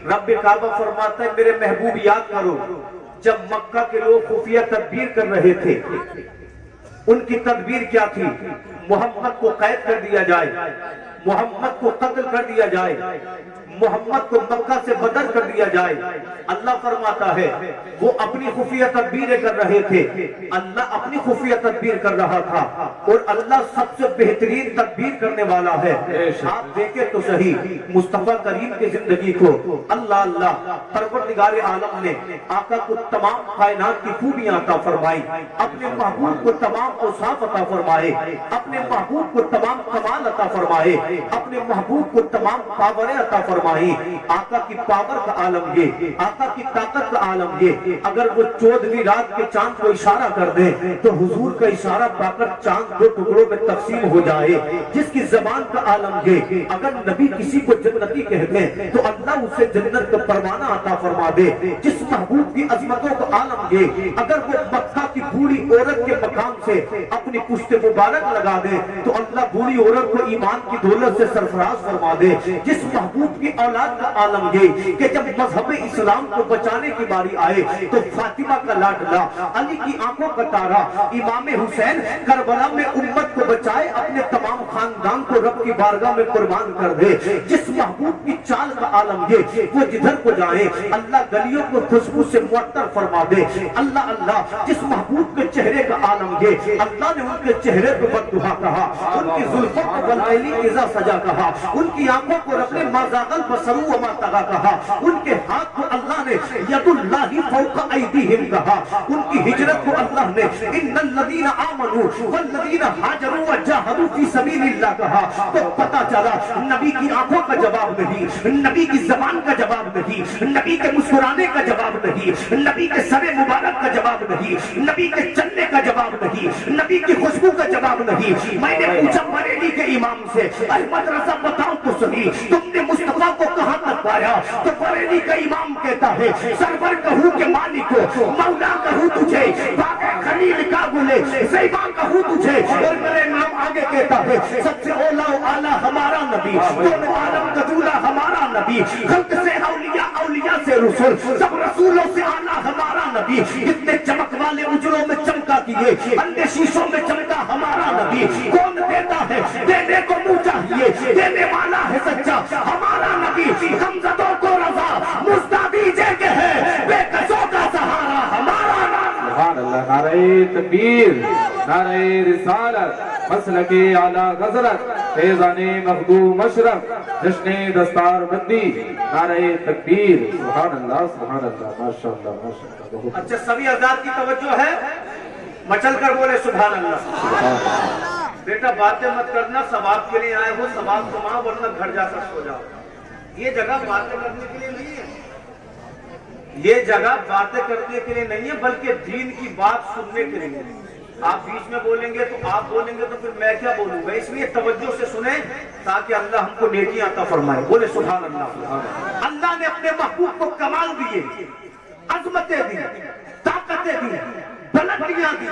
رب کعبہ فرماتا ہے میرے محبوب یاد کرو جب مکہ کے لوگ خفیہ تدبیر کر رہے تھے، ان کی تدبیر کیا تھی؟ محمد کو قید کر دیا جائے، محمد کو قتل کر دیا جائے، محمد کو مکہ سے بدر کر دیا جائے۔ اللہ فرماتا ہے وہ اپنی خفیہ تدبیریں کر رہے تھے، اللہ اپنی خفیہ تدبیر کر رہا تھا، اور اللہ سب سے بہترین تدبیر کرنے والا ہے۔ آپ دیکھیں تو صحیح مصطفیٰ کریم کی زندگی کو اللہ اللہ پروردگار عالم نے آقا کو تمام کائنات کی خوبیاں عطا فرمائی، اپنے محبوب کو تمام اوصاف عطا فرمائے، اپنے محبوب کو تمام کمال عطا فرمائے، اپنے محبوب کو تمام پاوریں عطا فرمائے۔ آقا کی پاور کا عالم یہ، آقا کی طاقت کا عالم یہ، اگر وہ 14ویں رات کے چاند کو اشارہ کر دیں تو حضور کا اشارہ پا کر چاند 2 ٹکڑوں میں تقسیم ہو جائے۔ جس کی زبان کا عالم یہ، اگر نبی کسی کو جنتی کہتے ہیں تو اللہ اسے جنت کا پروانہ عطا فرما دے۔ جس محبوب کی عظمتوں کا عالم یہ، اگر وہ مکہ کی بوڑھی عورت کے مقام سے اپنی پشت مبارک لگا دے تو اللہ بوڑھی عورت کو ایمان کی دولت سے سرفراز فرما دے۔ جس محبوب کی اولاد کا عالم یہ کہ جب مذہب اسلام کو بچانے کی باری آئے تو فاطمہ کا لاڈلا، علی کی آنکھوں کا تارا، امام حسین کربلا میں امت کو بچائے، اپنے تمام خاندان کو رب کی بارگاہ میں قربان کر دے۔ جس محبوب کی چال کا عالم یہ، وہ جدھر کو جائے اللہ گلیوں کو خوشبو سے معطر فرما دے۔ اللہ اللہ جس محبوب کے چہرے کا عالم یہ، اللہ نے ان کے چہرے کو بددعا کہا، ان کی زلفوں کو واللیلی اذا سجا کہا، ان کی آنکھوں کو رب نے ما زاغ البصر وما طغى کہا، ان کے ہاتھ کو اللہ نے ید اللہ فوق ایدیہم کہا، ان کی ہجرت کو اللہ نے ان الذین آمنوا والذین ہاجروا وجاہدوا فی سبیل اللہ کہا۔ تو پتہ چلا نبی کی آنکھوں کا جواب نہیں، نبی کی زبان کا جواب نہیں، نبی کے مسکرانے کا جواب نہیں، نبی کے سر مبارک کا جواب نہیں، نبی کے چلنے کا جواب نہیں، نبی کی خوشبو کا جواب نہیں۔ میں نے پوچھا بریلی کے امام سے، احمد رضا بتاؤ تو صحیح تم نے مصطفیٰ کو کہاں تک پایا؟ تو بریلی کا امام کہتا ہے سرور کہوں کہ مالک کو، مولا کہوں تجھے، باقی خلیل کا گلے، زیبان کہوں تجھے، اور میرے امام آگے کہتا ہے سب سے اولا و اعلیٰ ہمارا نبی، دونوں عالم کا دولا ہمارا نبی، خلق سے اولیاء، اولیاء سے رسول، سب رسولوں سے اعلیٰ ہمارا نبی، اتنے چمک والے اجروں میں چمکا کیے، اندھے شیشوں میں چمکا ہمارا نبی۔ کون دیتا ہے؟ دینے کو منہ چاہیے، دینے والا ہے سچا ہمارا نبی۔ غمزدوں کو رضا مزدہ دیجے کہ ہے بے کسوں کا سہارا ہمارا نبی۔ سبحان اللہ، نعرہ تکبیر، نعرہ رسالت، مسلک اعلیٰ غزرت، فیضان مخدوم اشرف، جشن دستار بندی، نعرہ تکبیر۔ سبحان اللہ، سبحان اللہ، ماشاءاللہ ماشاءاللہ۔ اچھا سبھی حضرات کی توجہ ہے، مچل کر بولے سبحان اللہ۔ بیٹا باتیں مت کرنا، ثواب کے لیے آئے ہو ثواب کماؤ ورنہ گھر جا کر سو جاؤ۔ یہ جگہ باتیں کرنے کے لیے نہیں ہے، یہ جگہ باتیں کرنے کے لیے نہیں ہے بلکہ دین کی بات سننے کے لیے۔ آپ بیچ میں بولیں گے تو آپ بولیں گے تو پھر میں کیا بولوں گا، اس لیے توجہ سے سنیں تاکہ اللہ ہم کو نیکیاں عطا فرمائے۔ بولے سبحان اللہ۔ اللہ نے اپنے محبوب کو کمال دیے، عظمتیں دی، طاقتیں دی، بلندیاں دی۔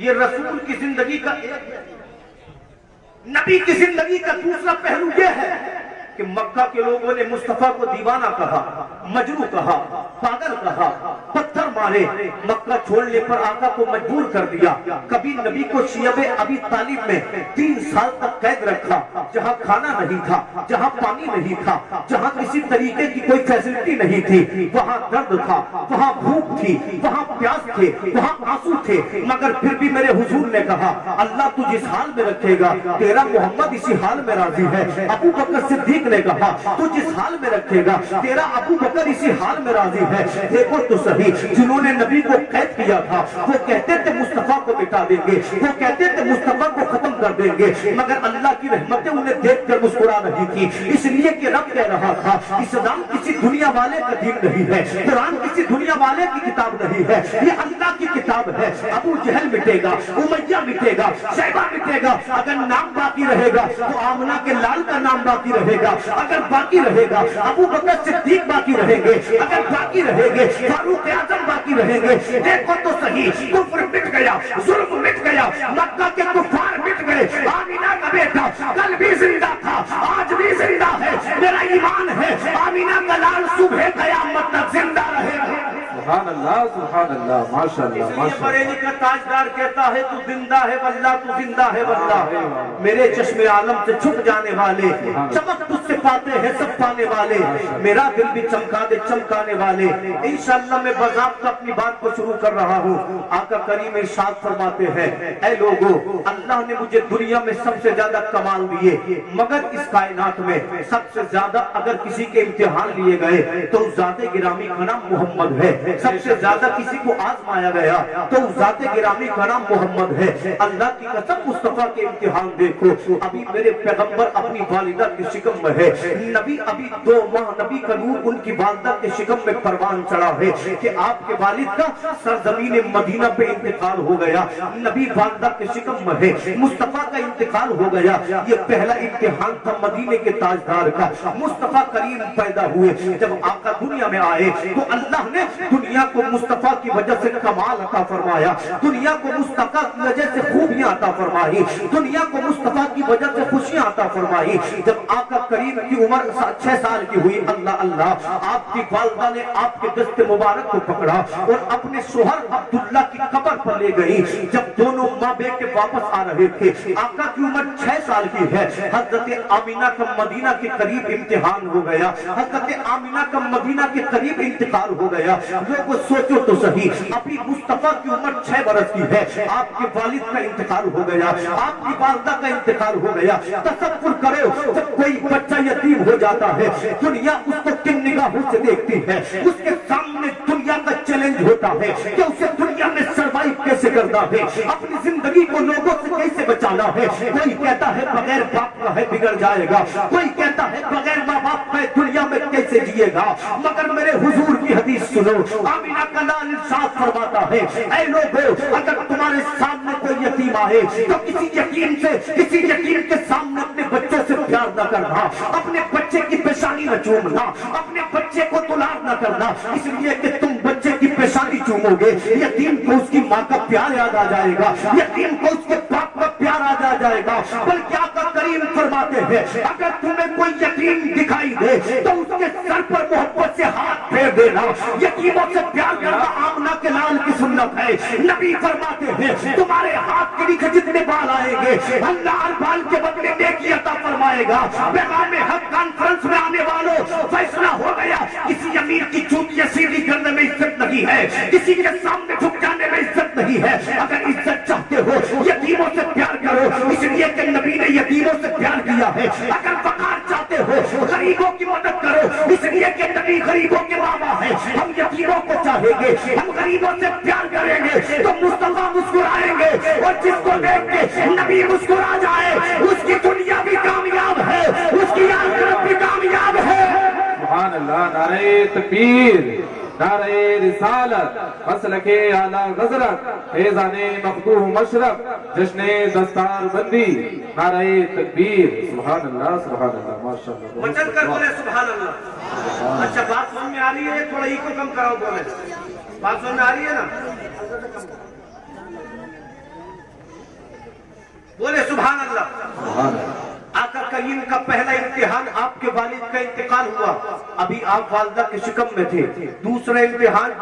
یہ رسول کی زندگی کا ایک، نبی کی زندگی کا دوسرا پہلو یہ ہے کہ مکہ کے لوگوں نے مصطفیٰ کو دیوانہ کہا، مجنون کہا، پاگل کہا، پتھر مارے، مکہ چھوڑنے پر آقا کو مجبور کر دیا۔ کبھی نبی کو شیعہ ابی طالب میں 3 سال تک قید رکھا، جہاں کھانا نہیں تھا، جہاں پانی نہیں تھا، جہاں کسی طریقے کی کوئی فیسلٹی نہیں تھی، وہاں درد تھا، وہاں بھوک تھی، وہاں پیاس تھے، وہاں آنسو تھے، مگر پھر بھی میرے حضور نے کہا اللہ تجھ جس حال میں رکھے گا تیرا محمد اسی حال میں راضی ہے۔ ابو بکر صدیق نے کہا تو جس حال میں رکھے گا تیرا ابو بکر اسی حال میں راضی ہے۔ دیکھو تو صحیح جنہوں نے نبی کو قید کیا تھا وہ کہتے تھے مصطفیٰ کو مٹا دیں گے، وہ کہتے تھے مصطفیٰ کو ختم کر دیں گے، مگر اللہ کی رحمتیں انہیں دیکھ کر مسکرا رہی تھی، اس لیے کہ رب کہہ رہا تھا اسلام کسی دنیا والے کا دین نہیں ہے، قرآن کسی دنیا والے کی کتاب نہیں ہے، یہ اللہ کی کتاب ہے۔ ابو جہل مٹے گا، امیہ مٹے گا، شیبہ مٹے گا، اگر نام باقی رہے گا تو آمنہ کے لال کا نام باقی رہے گا، اگر باقی رہے گا ابو بکر صدیق باقی رہیں گے، اگر باقی رہے گے فاروق اعظم باقی बाकी रहेंगे। देखो तो सही, कुफ्र मिट गया, जुल्म मिट गया, मक्का के कुफार मिट गए। आमीना का बेटा कल भी जिंदा था, आज भी जिंदा है, मेरा ईमान है। आमीना का लाल सुबह कयामत तक जिंदा रहेगा। सुभान अल्लाह, माशाअल्लाह, माशाअल्लाह। बरेली का ताजदार कहता है तू जिंदा है वल्लाह, तू जिंदा है वल्लाह। मेरे चश्मे आलम से छुप जाने वाले, चमक तुझसे पाते हैं सब पाने वाले, मेरा दिल भी चमका दे चमकाने वाले। इंशाअल्लाह मैं बज़ाब्ता अपनी बात को शुरू कर रहा हूँ। आका करीम इरशाद फरमाते हैं, ऐ लोगों, अल्लाह ने मुझे दुनिया में सबसे ज्यादा कमाल दिए, मगर इस कायनात में सबसे ज्यादा अगर किसी के इम्तिहान लिए गए तो उस ज़ाते गिरामी का नाम मोहम्मद है। सबसे ज्यादा किसी को आजमाया गया तो उस ज़ाते गिरामी का नाम मोहम्मद है। अल्लाह की कसम, मुस्तफा के इम्तिहान देखो। अभी मेरे पैगंबर अपनी वालिदा के शिकम में है, नबी अभी 2 माह नबी का नूर उनकी वालिदा के शिकम में परवान चढ़ा है कि आपके वालिद का सरजमीन मदीना पे इंतकाल हो गया। नबी वालिदा के शिकम में है, मुस्तफा का इंतकाल हो गया। ये पहला इम्तिहान था मदीने के ताजदार का। मुस्तफा करीम पैदा हुए, जब आका दुनिया में आए तो अल्लाह ने दुनिया को मुस्तफा की वजह से कमाल अता फरमाया, दुनिया को मुस्तफा की वजह से खूबियां अता फरमाई, दुनिया को मुस्तफा की वजह से खुशियां अता फरमाई। जब आका करीम की उम्र 6 साल की हुई, अल्लाह अल्लाह, आपकी वालिदा ने आपके दस्ते मुबारक को पकड़ा और अपने शोहर अब्दुल्ला की कब्र पर ले गई। जब दोनों माँ बेटे वापस आ रहे थे, आका की उम्र 6 साल की है। हजरत आमीना का मदीना के करीब इम्तिहान हो गया, हजरत आमीना का मदीना के करीब इंतकाल हो गया। लोगों सोचो तो सही, अभी मुस्तफा की उम्र 6 बरस की है, आपके वालिद का इंतकाल हो गया, आपकी वालिदा का इंतकाल हो गया। तसव्वुर करो, जब कोई बच्चा यतीम हो जाता है, दुनिया उसको किन निगाहों से देखती है। उसके सामने दुनिया का चैलेंज होता है कि उसे दुनिया में सर्वाइव कैसे करना है, अपनी जिंदगी को लोगों से कैसे बचाना है। कोई कहता है बगैर बाप का है बिगड़ जाएगा, कोई कहता है बगैर माँ बाप का दुनिया में कैसे जिएगा। मगर मेरे हुजूर की हदीस सुनो, आमीना का लाल इरशाद फरमाता है, ऐ लोगों, अगर तुम्हारे सामने कोई यतीम आए तो किसी यतीम के सामने अपने बच्चों से प्यार न करना, अपने बच्चे की पेशानी न चूमना, अपने बच्चे को दुलार न करना, इसलिए कि तुम बच्चे की पेशानी चूमोगे, यतीम को उसकी माँ का प्यार याद आ जाएगा, यतीम को उसके बाप का प्यार याद आ जाएगा। बल्कि आका करीम फरमाते हैं, अगर तुम्हें कोई यतीम दिखाई दे तो उसके सर पर मोहब्बत से हाथ फेर देना। यतीमों से प्यार करना आमना के लाल की सुन्नत है। नबी फरमाते हैं, तुम्हारे हाथ के नीचे जितने बाल आएंगे, अल्लाह हर बाल के बदले नेकी अता फरमाएगा। पैगाम हक कॉन्फ्रेंस में आने वालों, फैसला हो गया, किसी अमीर की चूतियां सीधी करने में इज्जत नहीं है, किसी के सामने झुक जाने में इज्जत नहीं है। अगर इज्जत चाहते हो, यतीमों से प्यार करो, इसलिए कि नबी ने यतीमों से प्यार किया है। अगर वकार चाहते हो, गरीबों की मदद करो, इसलिए कि नबी गरीबों के बाबा है। हम यतीमों को चाहेंगे, हम गरीबों से प्यार करेंगे तो मुस्तफा मुस्कुराएंगे, और जिसको देख के नबी मुस्कुरा जाए उसकी दुनिया भी कामयाब है, उसकी आखिरत भी कामयाब है। सुभान अल्लाह, नारे तकबीर, नारे रिसालत, मसलके आला गजरत, फैज़ाने मखदूम मशरफ, जश्ने दस्तार बंदी, नारे तकबीर। सुभान अल्लाह, सुभान अल्लाह, माशाअल्लाह। मचल कर बोले सुभान अल्लाह। अच्छा, बात समझ में आ रही है? थोड़ा इको कम कराओ, बोले बात समझ में आ रही है ना? बोले सुभान अल्लाह। आका करीम का पहला इम्तिहान आपके वालिद का इंतकाल हुआ, अभी आप वालिदा के शिकम में थे। दूसरा इम्तिहान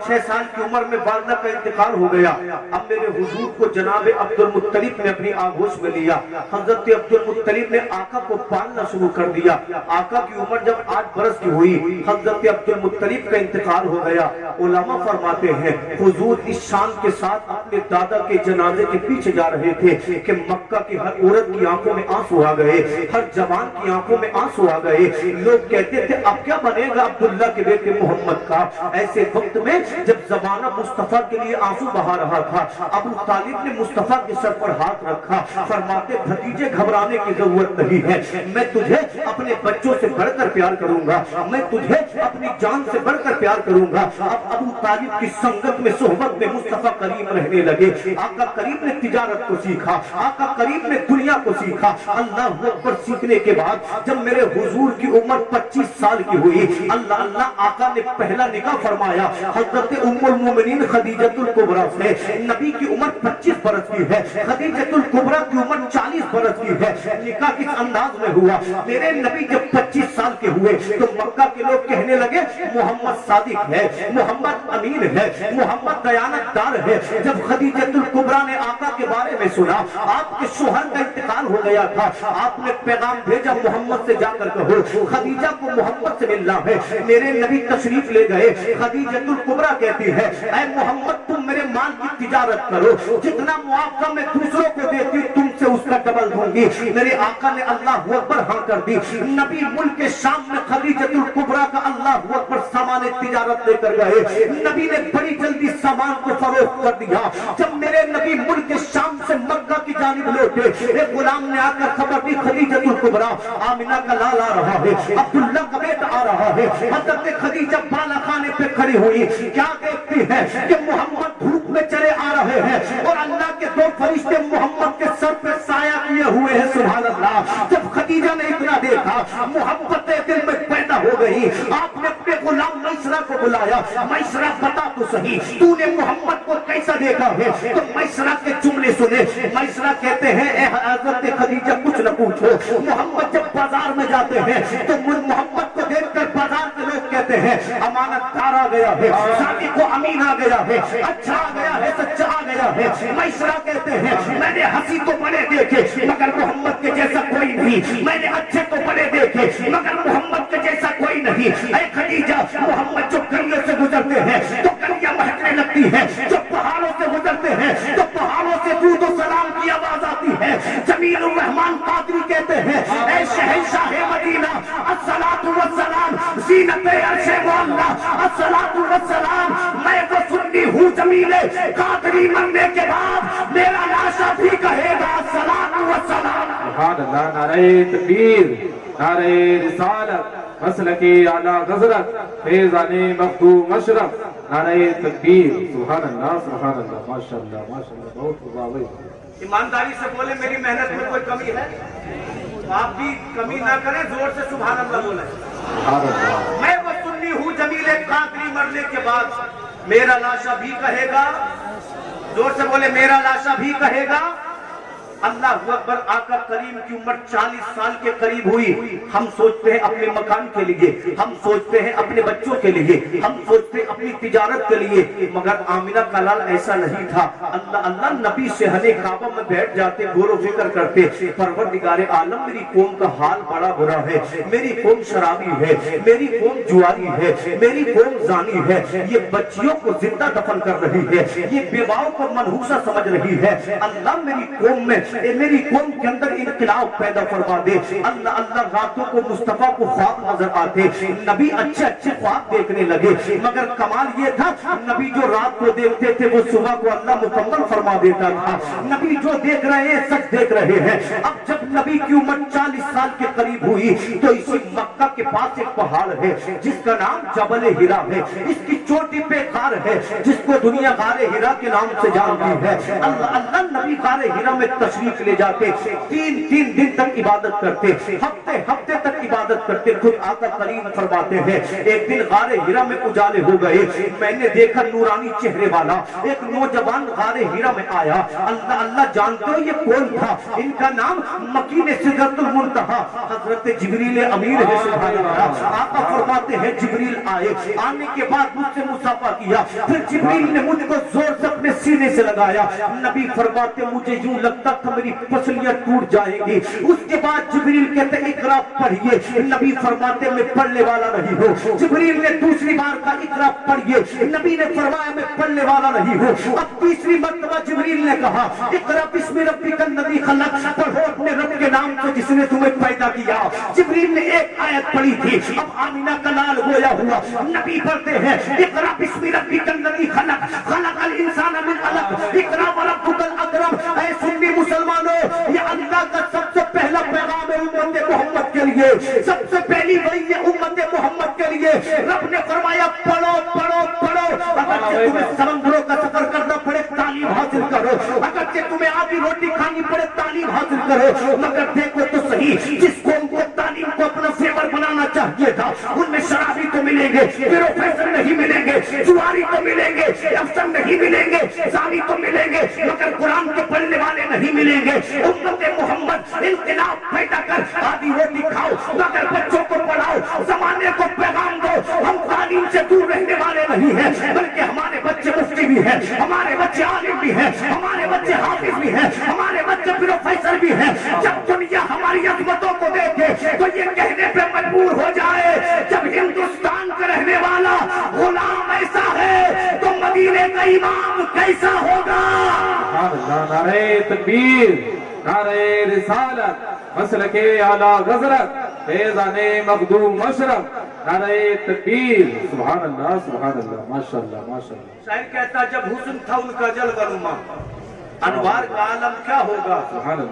6 साल की उम्र में वालिदा का इंतकाल हो गया। अब मेरे हुजूर को जनाब अब्दुल मुत्तलिब ने अपनी आगोश में लिया। हजरत अब्दुल मुत्तलिब ने आका को पालना शुरू कर दिया। आका की उम्र जब 8 बरस की हुई, हजरत अब्दुल मुत्तलिब का इंतकाल हो गया। उलमा फरमाते हैं, हुजूर इस शान के साथ अपने दादा के जनाजे के पीछे जा रहे थे कि मक्का की हर औरत की आंखों में आंसू आ गए, हर जवान की आंखों में आंसू आ गए। लोग कहते थे अब क्या बनेगा अब्दुल्ला के बेटे मोहम्मद का। ऐसे वक्त में जब जमाना मुस्तफा के लिए आंसू बहा रहा था, अबू तालिब ने मुस्तफा के सर पर हाथ रखा, फरमाते भतीजे घबराने की जरूरत नहीं है, मैं तुझे अपने बच्चों से बढ़कर प्यार करूंगा, मैं तुझे अपनी जान से बढ़कर प्यार करूंगा। अब अबू तालिब की संगत में, सोहबत में मुस्तफा करीम रहने लगे। आका करीम ने तिजारत को सीखा, आका करीम ने दुनिया को सीखा। अल्लाह अल्लाह अकबर सीखने के बाद जब मेरे हुजूर की उम्र 25 साल की हुई, अल्लाह अल्लाह आका ने पहला निकाह फरमाया हजरत उम्मुल मोमिनीन खदीजतुल कुबरा से। नबी की उम्र 25 बरस की है, खदीजतुल कुबरा की उम्र 40 बरस की है। निकाह किस अंदाज में हुआ? मेरे नबी जब 25 साल के हुए तो मक्का के लोग कहने लगे मोहम्मद सादिक है, मोहम्मद अमीन है, मोहम्मद दयानतदार है। जब खदीजतुल कुबरा ने आका के बारे में सुना, आपके शोहर का इंतकाल हो गया था, आपने पैगाम भेजा मोहम्मद से जाकर कहो खदीजा को मोहम्मद से मिलना है। मेरे नबी तशरीफ ले गए। खदीजतुल कुबरा कहती है ऐ मोहम्मद तुम मेरे माल की तिजारत करो, जितना मुआवजा मैं दूसरों को देती तुमसे उसका डबल दूंगी। मेरे आका ने अल्लाह अकबर हाँ कर दी। नबी मुल्क के शाम में खदीजतुल कुबरा का अल्लाह अकबर सामान तिजारत लेकर गए। नबी ने बड़ी जल्दी सामान को फरोख्त कर दिया। जब मेरे नबी मुल्क के शाम से मक्का की जानिब लौटे, एक गुलाम ने आकर खबर दी खदीजतुल कुबरा आमिना का लाल आ रहा है, अब्दुल्ला का बेटा आ रहा है। हजरत खदीजा बाला खाने पे खड़ी हुई, क्या देखती है कि मोहम्मद धूप में चले आ रहे हैं और अल्लाह के दो फरिश्ते मोहम्मद के सर पे साया किए हुए हैं। सुभान अल्लाह। जब खदीजा ने इतना देखा मोहब्बत दिल में पैदा हो गई। आपने अपने गुलाम मैसरा को बुलाया, मैसरा बता तो सही तूने मोहम्मद को कैसा देखा है? तो मैसरा के जुमले सुने। मैसरा कहते हैं ए हजरत खदीजा कुछ न पूछो, मोहम्मद जब बाजार में जाते हैं तो मोहम्मद को देखकर बाजार के लोग कहते हैं अमानतदार आ गया है, शादी को अमीन आ गया है, अच्छा आ गया है, सच्चा आ गया है। मैसरा कहते हैं मैंने हंसी तो बड़े देखे मगर मोहम्मद के जैसा कोई नहीं, मैंने अच्छे तो बड़े देखे मगर मोहम्मद के जैसा कोई नहीं। ऐ खदीजा मोहम्मद जो गलियों से गुजरते हैं तो गलियां महकने लगती हैं, जो पहाड़ों से गुजरते हैं तो पहाड़ों से दूध और सलाम की आवाज आती है। जमीलुर रहमान कादरी कहते हैं ऐ शहंशाह मदीना अस्सलातु वस्सलाम ज़ीनत अर्शे मौला अस्सलातु वस्सलाम। मैं तो सुन्नी हूँ जमीले कादरी मरने के बाद मेरा लाशा भी कहेगा अस्सलातु वस्सलाम। सुभान अल्लाह। नारे तकबीर, नारे रिसालत, मसलके आला हज़रत, फैज़ाने मखदूम अशरफ, नारे तकबीर। सुभान अल्लाह, सुभान अल्लाह, माशाअल्लाह, माशाअल्लाह, बहुत वाह। ईमानदारी से बोले मेरी मेहनत में कोई कमी है तो आप भी कमी ना करें, जोर से सुभान अल्लाह बोले। मैं वो सुन्नी हूँ जमीले कादरी मरने के बाद मेरा लाशा भी कहेगा, जोर से बोले मेरा लाशा भी कहेगा अल्लाह अकबर। आका करीम की उम्र 40 साल के करीब हुई। हम सोचते हैं अपने मकान के लिए, हम सोचते हैं अपने बच्चों के लिए, हम सोचते हैं अपनी तिजारत के लिए, मगर आमिना का लाल ऐसा नहीं था। अल्लाह अल्लाह नबी सहने काबा में बैठ जाते, गौर फिक्र करते परवरदिगारे आलम मेरी कौम का हाल बड़ा बुरा है, मेरी कौम शराबी है, मेरी कौम जुआरी है, मेरी कौम जानी है, ये बच्चियों को जिंदा दफन कर रही है, ये बेवाओं को मनहूसा समझ रही है। अल्लाह मेरी कौम में मेरी कौम के अंदर इनकलाब पैदा फरमा दे। अल्लाह अल्लाह रातों को मुस्तफा को ख्वाब नजर आते, नबी अच्छे अच्छे ख्वाब देखने लगे, मगर कमाल ये था नबी जो रात को देखते थे वो सुबह को अल्लाह मुकम्मल फरमा देता था। नबी जो देख रहे हैं सच देख रहे हैं। अब जब नबी की उम्र 40 साल के करीब हुई तो इसी मक्का के पास एक पहाड़ है जिसका नाम जबल हिरा है। इसकी चोटी पे गार है जिसको दुनिया गारे हिरा के नाम से जानती है। अल्लाह अल्लाह नबी गारे हिरा में तशरीफ ले जाते, 3 दिन तक इबादत करते, हफ्ते तक इबादत करते। खुद आका करीम फरमाते हैं एक दिन गारे हिरा में उजाले हो गए, मैंने देखा नूरानी चेहरे वाला एक नौजवान गारे हिरा में आया। अल्लाह अल्लाह जानते हो ये कौन था? इनका नाम मकीन सिदरतुल मुंतहा हजरत जिब्रील अमीर है। सुभान अल्लाह। आका फरमाते हैं जिब्रील आए, आने के बाद मुझसे मुसाफा किया, फिर जिब्रील ने मुझको जोर से अपने सीने से लगाया। नबी फरमाते मुझे यूं लगता था मेरी पसलियां टूट जाएंगी। उसके बाद जिब्रील कहते इकरा पढ़िए। नबी फरमाते मैं पढ़ने वाला नहीं हूँ। जिब्रील ने दूसरी बार कहा इकरा पढ़िए। नबी ने फरमाया मैं पढ़ने वाला नहीं हूँ। अब तीसरी मर्तबा जिब्रील ने कहा इकरा बिस्मि रब्बिकल लज़ी खलक, पढ़ो अपने रब के नाम से जिसने तुम्हें पैदा किया। जिब्रील ने एक आयत पढ़ी थी। अब आमिना का लाल गोया हुआ। नबी पढ़ते हैं इकरा बिस्मि रब्बिकल लज़ी खलक, खलकल इंसान मिन अलक, इकरा व रब्बुकल अकरम। ऐ सुन्नी मुसलमानों, ये अल्लाह का सबसे पहला पैगाम है उम्मत मोहम्मद के लिए। सबसे पहली वही है उम्मत मोहम्मद के लिए। रब ने फरमाया पढ़ो पढ़ो पढ़ो। अगर तुम्हें समंदरों का सफर करना पड़े तालीम हासिल करो, अगर तुम्हें آدھی روٹی کھانی پڑے تعلیم حاصل کرو، مگر دیکھو تو صحیح جس قوم کو تعلیم کو اپنا فیور بنانا چاہیے تھا ان میں شرابی تو ملیں گے، پروفیسر نہیں ملیں گے، جواری تو ملیں گے، افسر نہیں ملیں گے، زانی تو ملیں گے، مگر قرآن کے پڑھنے والے نہیں ملیں گے۔ امت محمد انقلاب پیدا کر آدھی روٹی کھاؤ مگر بچوں کو پڑھاؤ، زمانے کو پیغام دو ہم تعلیم سے دور رہنے والے نہیں ہیں، بلکہ ہمارے بچے مفتی بھی ہیں، ہمارے بچے عالم بھی ہیں، ہمارے بچے حافظ بھی ہیں، ہمارے بچے پروفیسر بھی ہیں۔ جب دنیا ہماری عظمتوں کو دیکھے تو یہ کہنے پہ مجبور ہو جائے جب ہندوستان کا رہنے والا غلام ایسا ہے تو مدینے کا امام کیسا ہوگا؟ نعرہ تکبیر، نعرہ رسالت، مسلک اعلی حضرت، فیضان مخدوم مشرف، نعرہ تکبیر۔ سبحان اللہ سبحان اللہ، ماشاءاللہ ماشاءاللہ۔ شاعر کہتا جب حسن تھا ان کا جلوہ نما، انوار کا عالم کیا ہوگا؟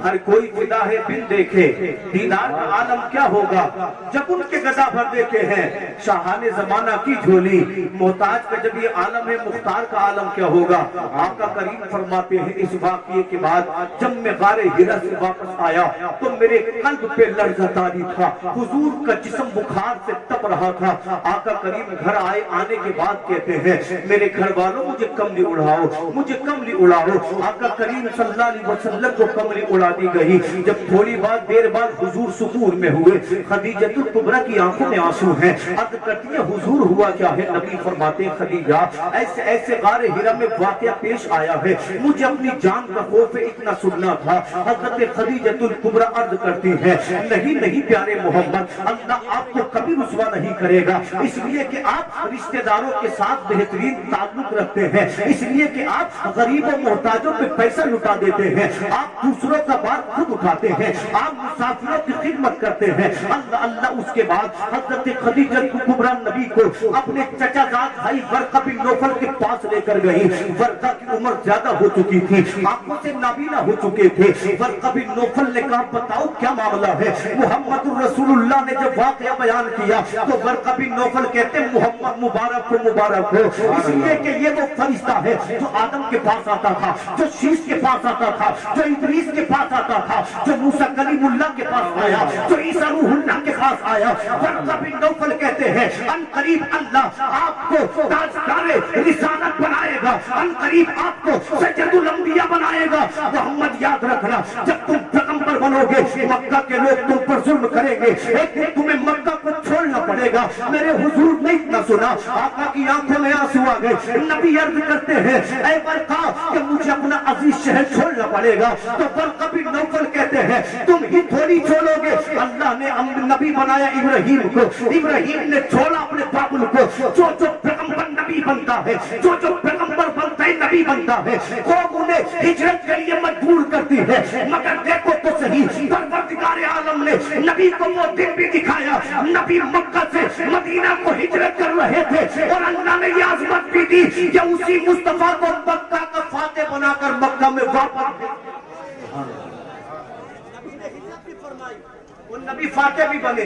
ہر کوئی فدا ہے بن دیکھے، دیدار کا عالم کیا ہوگا؟ جب ان کے گدا بھر دیکھے ہیں شاہان زمانہ کی جھولی، محتاج کا جب یہ عالم ہے مختار کا عالم کیا ہوگا؟ آقا کریم فرماتے ہیں اس واقعے کے بعد جب میں غار ہرا سے واپس آیا تو میرے قلب پہ لرزہ طاری تھا، حضور کا جسم بخار سے تپ رہا تھا۔ آقا کریم گھر آنے کے بعد کہتے ہیں میرے گھر والوں مجھے کملی اڑاؤ، مجھے کملی اڑاؤ۔ آقا کریم صلی اللہ علیہ وسلم کو کملی اڑا دی گئی۔ جب تھوڑی دیر بعد حضور سکون میں ہوئے، خدیجۃ الکبریٰ کی آنکھوں میں آنسو ہیں، عرض کرتی ہے حضور ہوا کیا ہے؟ نبی فرماتے ہیں خدیجہ ایسے ایسے غار ہرا میں واقعہ پیش آیا ہے، مجھے اپنی جان کا خوف اتنا سننا تھا۔ حضرت خدیجۃ الکبریٰ عرض کرتی ہے نہیں نہیں پیارے محمد، اللہ آپ کو کبھی رسوا نہیں کرے گا، اس لیے کہ آپ رشتہ داروں کے ساتھ بہترین تعلق رکھتے ہیں، اس لیے کہ آپ غریب و محتاجوں پہ پیسہ لٹا دیتے ہیں، آپ دوسروں کا بار خود اٹھاتے ہیں، آپ مسافروں کی خدمت کرتے ہیں۔ اللہ اللہ۔ اس کے بعد حضرت خدیجہ کبریٰ نبی کو اپنے چچا زاد بھائی ورقہ بن نوفل کے پاس لے کر گئی۔ ورقہ کی عمر زیادہ ہو چکی تھی، آنکھوں سے نابینا ہو چکے تھے۔ ورقہ بن نوفل نے کہا بتاؤ کیا معاملہ ہے؟ محمد رسول اللہ نے جب واقعہ بیان کیا تو ورقہ بن نوفل کہتے ہیں محمد مبارک ہو مبارک ہو، اس لیے کہ یہ وہ فرشتہ ہے جو آدم کے پاس آتا تھا، جو شیش کے پاس آتا تھا، جو ادریس کے پاس آتا تھا، جو موسیٰ کلیم اللہ کے پاس آیا، جو عیسیٰ روح اللہ کے پاس آیا۔ ورقہ بن نوفل کہتے ہیں ان قریب اللہ آپ کو تاجدار رسالت بنائے گا، ان قریب آپ کو سید الانبیاء بنائے گا۔ محمد یاد رکھنا جب تم پیغمبر بنو گے مکہ کے لوگ تم پر ظلم کریں گے، ایک دن تمہیں مکہ کو چھوڑنا پڑے گا۔ میرے حضور نے اتنا سنا، آقا کی آنکھوں میں آنسو آ گئے۔ نبی عرض کرتے ہیں اے ورقہ کہ مجھے اپنا عزیز شہر چھوڑنا پڑے گا، تو ورقہ بن نوفل کہتے ہیں تم ہی تھوڑی چھوڑو گے، اللہ نے نبی بنایا ابراہیم کو، ابراہیم نے چھوڑا اپنے بابل کو۔ جو پیغمبر نبی بنتا ہے، جو پیغمبر بنتا ہے نبی بنتا ہے، قوم انہیں ہجرت کے لیے مجبور کرتی ہے، مگر دیکھو تو صحیح پروردگار عالم نے نبی کو وہ دن بھی دکھایا، نبی مکہ سے مدینہ کو ہجرت کر رہے تھے اور اللہ نے یہ عظمت بھی دی کہ اسی مصطفیٰ کو مکہ کا فاتح بنا کر مکہ میں واپس وہ نبی فاتح بھی بنے۔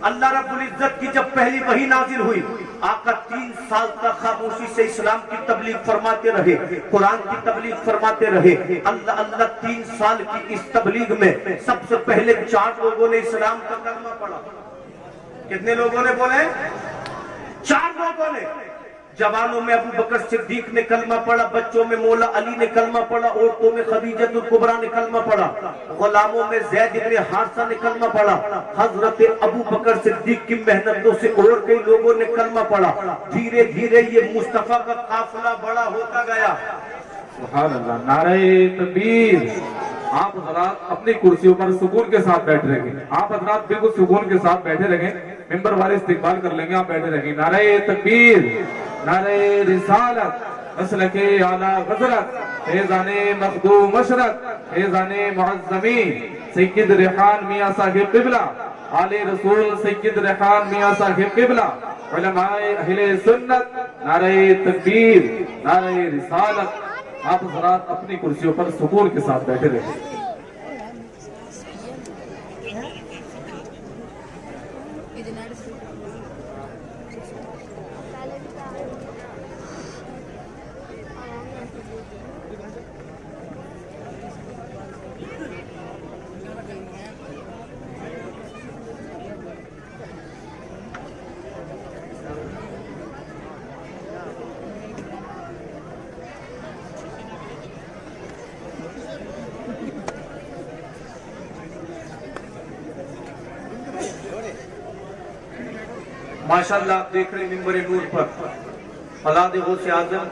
اللہ رب العزت کی جب پہلی وحی نازل ہوئی، آقا 3 سال تک خاموشی سے اسلام کی تبلیغ فرماتے رہے، قرآن کی تبلیغ فرماتے رہے۔ اللہ اللہ 3 سال کی اس تبلیغ میں سب سے پہلے 4 لوگوں نے اسلام کا کلمہ پڑھا۔ کتنے لوگوں نے بولے؟ 4 لوگوں نے۔ جوانوں میں ابو بکر صدیق نے کلمہ پڑھا، بچوں میں مولا علی نے کلمہ پڑھا، عورتوں میں خدیجۃ الکبریٰ نے کلمہ پڑھا، غلاموں میں زید بن حارثہ نے کلمہ پڑھا۔ حضرت ابو بکر صدیق کی محنتوں سے اور کئی لوگوں نے کلمہ پڑھا۔ دھیرے دھیرے یہ مصطفیٰ کا قافلہ بڑا ہوتا گیا۔ سبحان اللہ، نعرہ تکبیر۔ آپ حضرات اپنی کرسیوں پر سکون کے ساتھ بیٹھے رہیں، آپ حضرات بالکل سکون کے ساتھ بیٹھے رہیں، ممبر والے استقبال کر لیں گے، آپ بیٹھے رہیں۔ نعرہ تکبیر، نعرہ رسالت، مسلک اعلی حضرت، فیضان مخدوم مشرق، فیضان معظمین سید ریحان میاں صاحب قبلہ، آل رسول سید ریحان میاں صاحب قبلہ، علماء اہل سنت، نعرہ تکبیر، نعرہ رسالت۔ آپ حضرات اپنی کرسیوں پر سکون کے ساتھ بیٹھے رہیں۔ माशाअल्लाह आप देख रहे हैं मिंबर नूर पर औलाद गौसे आजम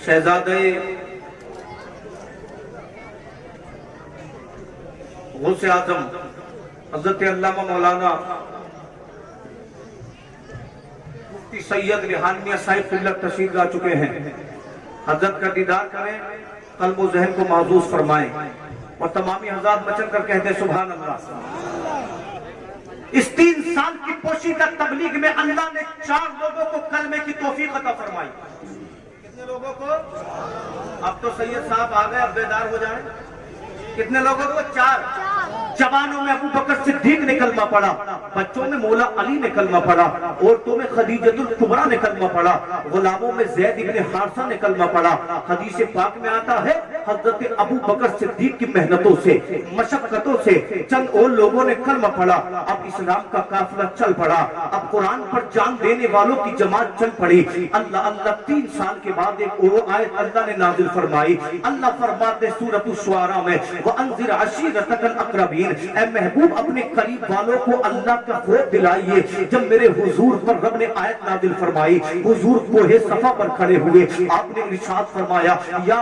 शहजादे गौसे आजम हजरत अल्लामा मौलाना मुफ्ती सैयद रिहान मियां साहिब क़िबला तशरीफ ला चुके हैं। हजरत का दीदार करें, कल्ब व ज़हन को महफूज फरमाएं और तमामी हज़रात बचन कर कहते हैं सुभान अल्लाह। इस 3 साल की पोशीदा तबलीग में अल्लाह ने 4 लोगों को कलमे की तौफीक अता फरमाई। कितने लोगों को? अब तो सैयद साहब आ गए, अब बेदार हो जाएं। कितने लोगों को? 4। जवानों में अबू बकर सिद्दीक ने कलमा पढ़ा, बच्चों में मौला अली ने कलमा पढ़ा, औरतों में खदीजतुल कुबरा ने कलमा पढ़ा, गुलामों में ज़ैद इब्न हारिसा ने कलमा पढ़ा। हदीस पाक में आता है हजरत अबू बकर सिद्दीक की मेहनतों से, मशक्कतों से चंद और लोगों ने कलमा पढ़ा। अब इस्लाम का काफिला चल पड़ा, अब कुरान पर जान देने वालों की जमात चल पड़ी। अल्लाह अल्लाह 3 साल के बाद एक और आयत अल्लाह ने नाजिल फरमाई। अल्लाह फरमाते सूरत शुआरा में वअंज़िर अशीरतकल अक़रबीन, ऐ महबूब अपने करीब वालों को अल्लाह का खौफ दिलाइए। जब मेरे हुजूर पर रब ने आयत नाजिल फरमाई, हुजूर कोहे सफा पर खड़े हुए, आपने इरशाद फरमाया या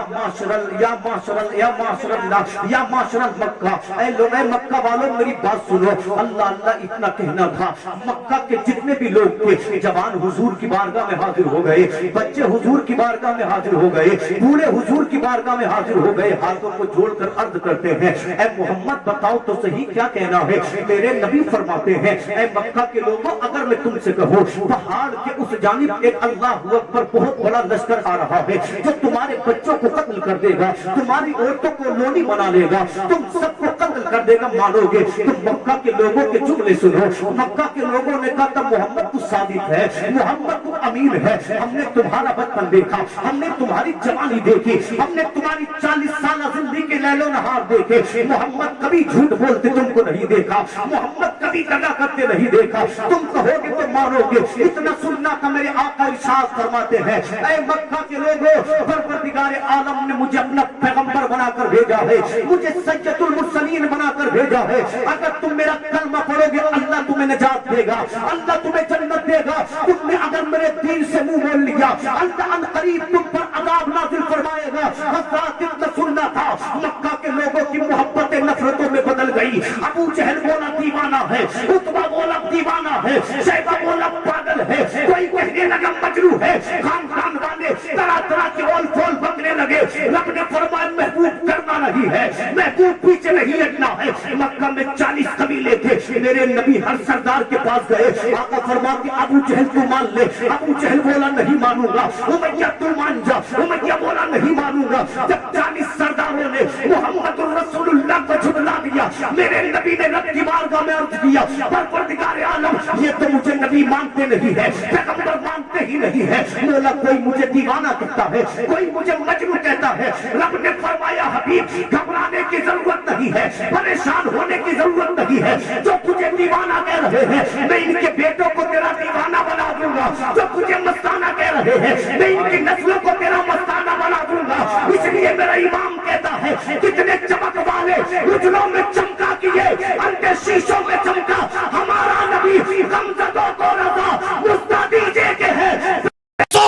माशरल मक्का, ऐ लोग मक्का वालों मेरी बात सुनो। अल्लाह अल्लाह इतना कहना था, मक्का के जितने भी लोग थे जवान हुजूर की बारगाह में हाजिर हो गए, बच्चे हुजूर की बारगाह में हाजिर हो गए, बूढ़े हुजूर की बारगाह में हाजिर हो गए। हाथों को जोड़कर अर्ज करते हैं, ऐ मोहम्मद बताओ तो सही क्या कहना है। मेरे नबी फरमाते हैं, ऐ मक्का के लोगों अगर मैं तुमसे कहूँ पहाड़ के उस जानिब एक अल्लाह अकबर बहुत बड़ा लश्कर आ रहा है जो तुम्हारे बच्चों को कत्ल कर देगा, तुम्हारी औरतों को लोनी बना लेगा, तुम सबको कत्ल कर देगा, मानोगे? तुम मक्का के लोगों के जुमले सुनो। मक्का के लोगों ने कहा था मोहम्मद तू सादिक है, मोहम्मद तू अमीन है, हमने तुम्हारा बचपन देखा, हमने तुम्हारी जवानी देखी, हमने तुम्हारी 40 साल जिंदगी के लैलो नहार देखे। मोहम्मद कभी झूठ बोलते तुमको नहीं देखा, मोहम्मद कभी दगा करते नहीं देखा, तुम कहोगे तो मानोगे। इतना सुनना था मेरे आका इरशाद फरमाते हैं, ऐ मक्का के लोगों परवरदिगार आलम ने मुझे अपना पैगंबर बनाकर भेजा है, मुझे सय्यदुल मुरसलीन बनाकर भेजा है। अगर तुम मेरा कलमा पढ़ोगे अल्लाह तुम्हें निजात देगा, अल्लाह तुम्हें जन्नत देगा। तुमने अगर मेरे दीन से मुंह मोड़ लिया अल्लाह अनकरीब तुम पर अज़ाब नाज़िल फरमाएगा। हज़रत इतना सुनना था, मक्का के लोगों की मोहब्बतें नफरतों में बदल गई। अबू जहल बोला दीवाना है, उतबा बोला दीवाना है, शैबा बोला पागल है, कोई कहने लगा मजनू है, खानदान वाले तरह तरह के ओल फोल बकने लगे। रब ने फरमाया महबूब करना नहीं है, महबूब पीछे नहीं हटना है। मक्का में 40 कबीले थे, मेरे नबी हर सरदार के पास गए, आका फरमाते अबू जहल तू मान ले। अबू जहल बोला नहीं मानूंगा। उमैया तू मान जा। उमैया बोला नहीं मानूंगा। जब 40 सरदारों ने मुहम्मदुर रसूलुल्लाह को झुठला दिया, मेरे नबी ने रब की बारगाह में अर्ज किया, परवरदिगार आलम ये तो मुझे नबी मानते नहीं है, पैगंबर मानते ही नहीं है। बोला कोई मुझे दीवाना कहता है, कोई मुझे मजनू कहता है। रब ने फरमाया हबीब घबराने की जरूरत नहीं है, परेशान होने की जरूरत नहीं है। जो तुझे दीवाना कह रहे हैं मैं इनके बेटों को तेरा दीवाना बना दूंगा, जो तुझे मस्ताना कह रहे हैं मैं इनकी नस्लों को तेरा मस्ताना बना दूंगा। इसलिए मेरा इमाम कहता है कितने चमक वाले उजलों में चमका किए, अंधे शीशों में चमका हमारा नबी, गमज़दों को रज़ा मुस्तादीजे के है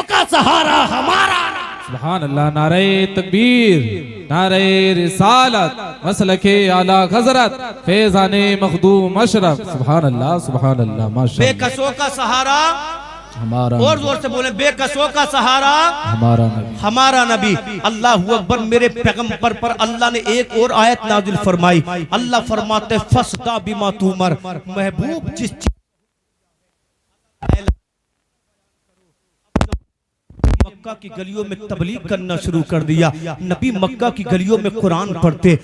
का सहारा हमारा। सुभान अल्लाह। नारे तकबीर, नारे रिसालत, मसलके आला हज़रत, फैज़ाने मखदूम अशरफ। सुभान अल्लाह, सुभान अल्लाह, माशाअल्लाह। बेकसों का सहारा हमारा, और जोर से बोले बेकसों का सहारा हमारा नबी, हमारा नबी। अल्लाह अकबर। मेरे पैगंबर पर अल्लाह ने एक और आयत नाजिल फरमाई। अल्लाह फरमाते फस्दा बिमा तुमर, महबूब जिस मक्का की गलियों में तबलीग करना शुरू कर दिया। नबी मक्का की गलियों में कुरान पढ़ते।